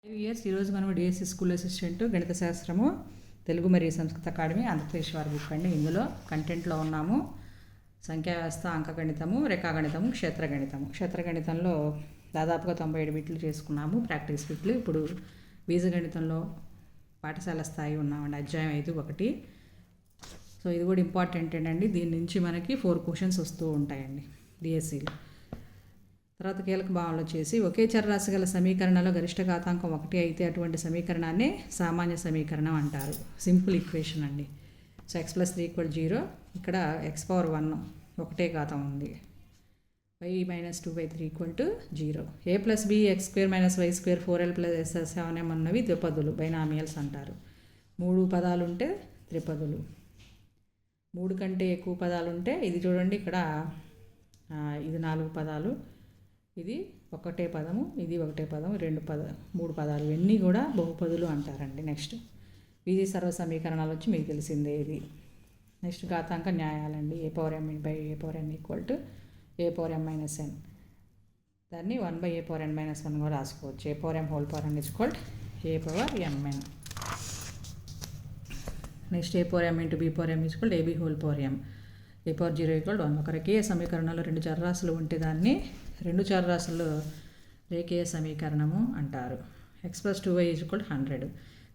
5 years ఈరోజు మనం DSC school assistant గణిత శాస్త్రము తెలుగు మరియు సంస్కృత అకాడమీ ఆంధ్రప్రదేశ్ వారి బుక్ అండి. ఇందులో కంటెంట్లో ఉన్నాము సంఖ్యా వ్యవస్థ, అంకగణితము, రేఖాగణితము, క్షేత్రగణితంలో దాదాపుగా 97 బిట్లు చేసుకున్నాము ప్రాక్టీస్ బిట్లు. ఇప్పుడు బీజగణితంలో పాఠశాల స్థాయి ఉన్నామండి, అధ్యాయం 5:1. సో ఇది కూడా ఇంపార్టెంట్ అండి. దీని నుంచి మనకి 4 క్వశ్చన్స్ వస్తూ ఉంటాయండి డిఎస్సిలో. తర్వాత కీలక భావనలు వచ్చేసి ఒకే చరరాశి గల సమీకరణలో గరిష్ట ఘాతాంకం 1 అయితే అటువంటి సమీకరణాన్ని సామాన్య సమీకరణం అంటారు. సింపుల్ ఈక్వేషన్ అండి. So x+3 = 0. ఇక్కడ x⁴1 ఒకటే ఘాతం ఉంది. y - 2/3 = 0. a+b x² - y² 4l + 7m అన్నవి ద్విపదులు, బైనామియల్స్ అంటారు. 3 పదాలు ఉంటే త్రిపదులు. 3 కంటే ఎక్కువ పదాలు ఉంటే ఇది చూడండి, ఇక్కడ ఇది 4 పదాలు, ఇది ఒకటే పదము, ఇది ఒకటే పదము, 3 పదాలు, ఇవన్నీ కూడా బహుపదులు అంటారండి. నెక్స్ట్ బీజీ సర్వ సమీకరణాలు వచ్చి మీకు తెలిసిందే ఇది. నెక్స్ట్ ఘాతాంక న్యాయాలండి. a/m/a/n = a/m-n. దాన్ని 1/a/n-1 కూడా రాసుకోవచ్చు. a/m² = a/mn. Next a/m × b/m = ab²m. a/0 = 1. ఒక రేఖీయ సమీకరణంలో 2 చరరాశులు ఉంటే దాన్ని 2 చరరాశుల్లో రేఖీయ సమీకరణము అంటారు. x+2y = 100.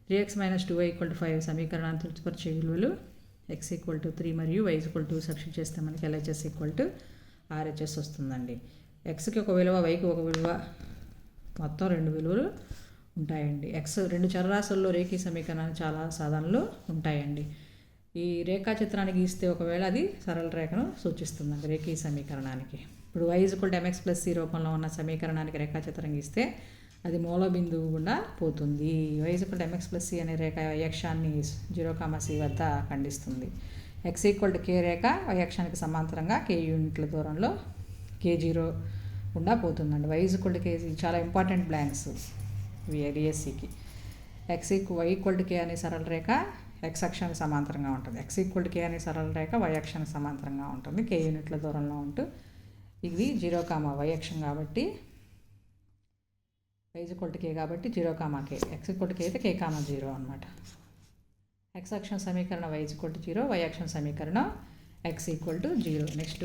3x - 2y = 5 సమీకరణాన్ని తృప్తిపరిచే విలువలు x = 3 మరియు y = 2 సబ్స్టిట్యూట్ చేస్తే మనకి LHS = RHS వస్తుందండి. xకి ఒక విలువ, yకి ఒక విలువ, మొత్తం 2 విలువలు ఉంటాయండి. x 2 చరరాశుల్లో రేఖీయ సమీకరణాలు చాలా సాధనలు ఉంటాయండి. ఈ రేఖాచిత్రాన్ని గీస్తే ఒకవేళ అది సరళ రేఖను సూచిస్తుందండి రేఖీయ సమీకరణానికి. ఇప్పుడు y = mx+c రూపంలో ఉన్న సమీకరణానికి రేఖాచిత్రం గీస్తే అది మూల బిందువు గుండా పోతుంది. y = mx+c అనే రేఖ y అక్షాన్ని 0,c వద్ద ఖండిస్తుంది. x = k రేఖ y అక్షానికి సమాంతరంగా k యూనిట్ల దూరంలో k0 గుండా పోతుందండి. y = k చాలా ఇంపార్టెంట్ బ్లాంక్స్ ఇవి డిఎస్సికి. y = k అనే సరళ రేఖ x అక్షానికి సమాంతరంగా ఉంటుంది. x = k అనే సరళ రేఖ y అక్షానికి సమాంతరంగా ఉంటుంది, k యూనిట్ల దూరంలో ఉంటూ. ఇది 0, y అక్షం కాబట్టి y = k కాబట్టి 0, k. x = k అయితే k, 0 అనమాట. x అక్షం సమీకరణం y = 0, y అక్షం సమీకరణం x = 0. నెక్స్ట్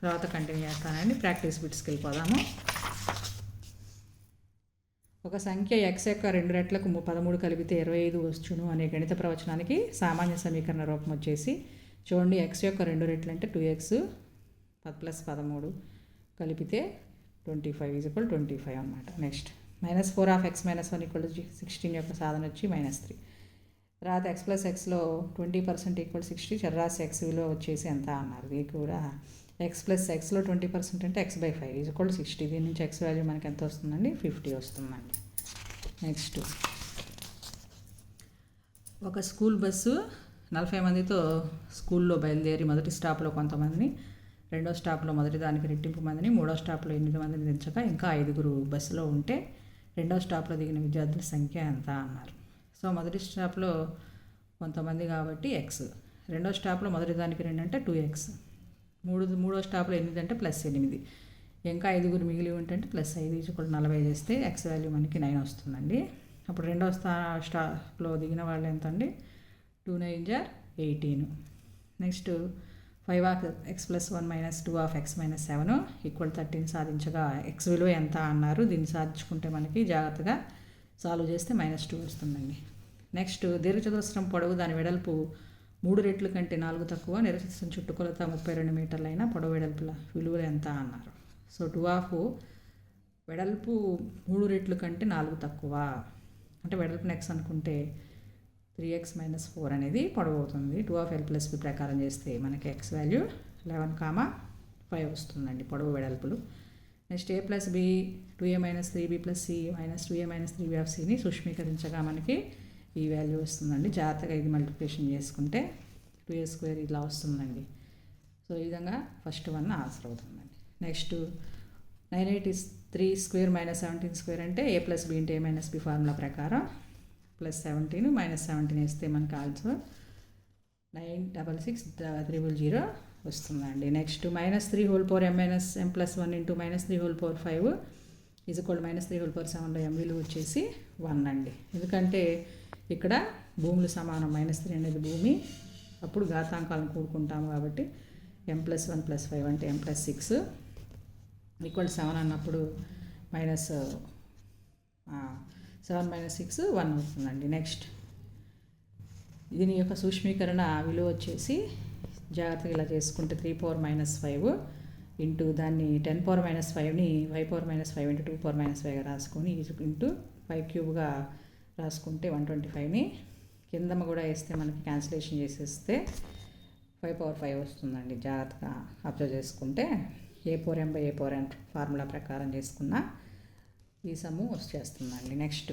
తర్వాత కంటిన్యూ చేస్తానండి. ప్రాక్టీస్ బిట్స్కి వెళ్ళిపోదాము. ఒక సంఖ్య x యొక్క 2 రెట్లకు 13 కలిపితే 25 వచ్చును అనే గణిత ప్రవచనానికి సామాన్య సమీకరణ రూపం వచ్చేసి చూడండి, x యొక్క 2 రెట్లు అంటే 2x + 13 కలిపితే 25 = 25 అనమాట. నెక్స్ట్ -4 x - 1 = 16 యొక్క సాధన వచ్చి -3. తర్వాత x+xలో 20% = 60. చరరాశి x విలువ వచ్చేసి ఎంత అన్నారు. ఇది కూడా x+xలో 20% అంటే x/5 = 60. దీని నుంచి x వాల్యూ మనకి ఎంత వస్తుందండి, 50 వస్తుందండి. నెక్స్ట్ ఒక స్కూల్ బస్సు 40 మందితో స్కూల్లో బయలుదేరి మొదటి స్టాప్లో కొంతమందిని, రెండో స్టాప్లో మొదటి దానికి రెట్టింపు మందిని, మూడో స్టాప్లో 8 మందిని దించగా ఇంకా 5 బస్సులో ఉంటే రెండో స్టాప్లో దిగిన విద్యార్థుల సంఖ్య ఎంత అన్నారు. సో మొదటి స్టాప్లో కొంతమంది కాబట్టి x, రెండో స్టాప్లో మొదటి దానికి 2 అంటే 2x, మూడో స్టాప్లో 8 అంటే +8, ఇంకా 5 మిగిలి ఉంటే +5 = 40 చేస్తే x వాల్యూ మనకి 9 వస్తుందండి. అప్పుడు రెండో స్టాప్లో దిగిన వాళ్ళు ఎంత అండి, 2 × 9 = 18. నెక్స్ట్ 5x+1 - 2x - 7 = 13 సాధించగా x విలువ ఎంత అన్నారు. దీన్ని సాధించుకుంటే మనకి జాగ్రత్తగా సాల్వ్ చేస్తే -2 వస్తుందండి. నెక్స్ట్ దీర్ఘచతురస్రం పొడవు దాని వెడల్పు 3 రెట్లు కంటే 4 తక్కువ, నిరచతురస్రం చుట్టుకొలత 32 మీటర్లైన పొడవు వెడల్పుల విలువలు ఎంత అన్నారు. సో 2 వెడల్పు 3 రెట్లు కంటే 4 తక్కువ అంటే వెడల్పు నెక్స్ అనుకుంటే 3x - 4 అనేది పొడవు అవుతుంది. 2l + b ప్రకారం చేస్తే మనకి x వాల్యూ 11,5 వస్తుందండి పొడవు వెడల్పులు. Next a+b 2a - 3b + c - 2a - 3b/cని సూక్ష్మీకరించగా మనకి ఈ వాల్యూ వస్తుందండి. జాగ్రత్తగా ఇది మల్టిప్లికేషన్ చేసుకుంటే 2a² ఇలా వస్తుందండి. సో ఈ విధంగా ఫస్ట్ 1 ఆన్సర్ అవుతుందండి. నెక్స్ట్ 983² - 17² అంటే a+b × a - b ఫార్ములా ప్రకారం +17 -17 వేస్తే మనకి ఆన్సర్ 966,000 వస్తుందండి. Next -3m - m+1 × -3 5 -3 whole power 7లో m విలువ వచ్చేసి 1 అండి. ఎందుకంటే ఇక్కడ భూములు సమానం, -3 అనేది భూమి, అప్పుడు ఘాతాంకాలను కూడుకుంటాము కాబట్టి m+1 + 5 అంటే m+6 = 7 అన్నప్పుడు -7 - 6 1 అవుతుందండి. నెక్స్ట్ దీని యొక్క సూక్ష్మీకరణ విలువ వచ్చేసి జాగ్రత్తగా ఇలా చేసుకుంటే 3⁻⁻5 ఇంటూ దాన్ని 10⁻⁻5ని 5⁻⁻5 × 2⁻⁻5గా రాసుకొని ఇంటూ 5³ రాసుకుంటే 125ని కిందమ కూడా వేస్తే మనకి క్యాన్సిలేషన్ చేసేస్తే 5/5 వస్తుందండి. జాగ్రత్తగా అబ్జర్వ్ చేసుకుంటే A4m/A4n ఫార్ములా ప్రకారం చేసుకున్న ఈ సమ్ము వచ్చేస్తుందండి. నెక్స్ట్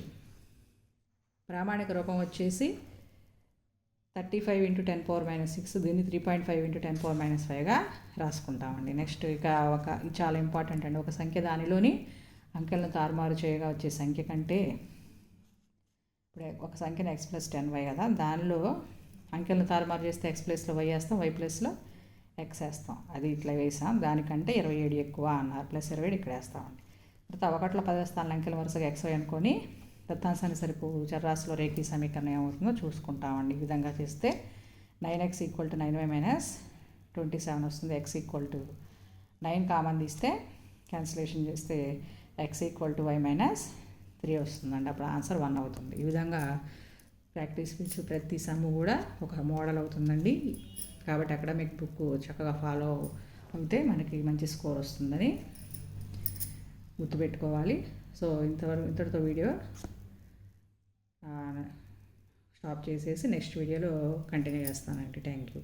ప్రామాణిక రూపం వచ్చేసి 35 × 10⁻⁻6 దీన్ని 3.5 × 10⁻⁻5గా రాసుకుంటామండి. నెక్స్ట్ ఇక ఇది చాలా ఇంపార్టెంట్ అండి. ఒక సంఖ్య దానిలోని అంకెలను తారుమారు చేయగా వచ్చే సంఖ్య కంటే, ఇప్పుడు ఒక సంఖ్యను x+10y కదా, దానిలో అంకెలను తారుమారు చేస్తే x ప్లేస్లో y వేస్తాం, y ప్లేస్లో x వేస్తాం. అది ఇట్లా వేసాం, దానికంటే 27 ఎక్కువ అన్నారు, +27 ఇక్కడ వేస్తామండి. తర్వాత 1లో 10 స్థానాల అంకెల వరుసగా xy అనుకొని దత్తాంశాన్ని సరిపో చర్రాశిలో రేఖీ సమీకరణం ఏమవుతుందో చూసుకుంటామండి. ఈ విధంగా చేస్తే 9x = 9y - 27 వస్తుంది. x = 9 కామన్ తీస్తే క్యాన్సిలేషన్ చేస్తే x = y - 3 వస్తుందండి. అప్పుడు ఆన్సర్ 1 అవుతుంది. ఈ విధంగా ప్రాక్టీస్ చేసి ప్రతి సమ్ము కూడా ఒక మోడల్ అవుతుందండి. కాబట్టి అకాడమిక్ బుక్ చక్కగా ఫాలో అవుతే మనకి మంచి స్కోర్ వస్తుందని గుర్తుపెట్టుకోవాలి. సో ఇంతటితో వీడియో స్టాప్ చేసేసి నెక్స్ట్ వీడియోలో కంటిన్యూ చేస్తానండి. Thank you.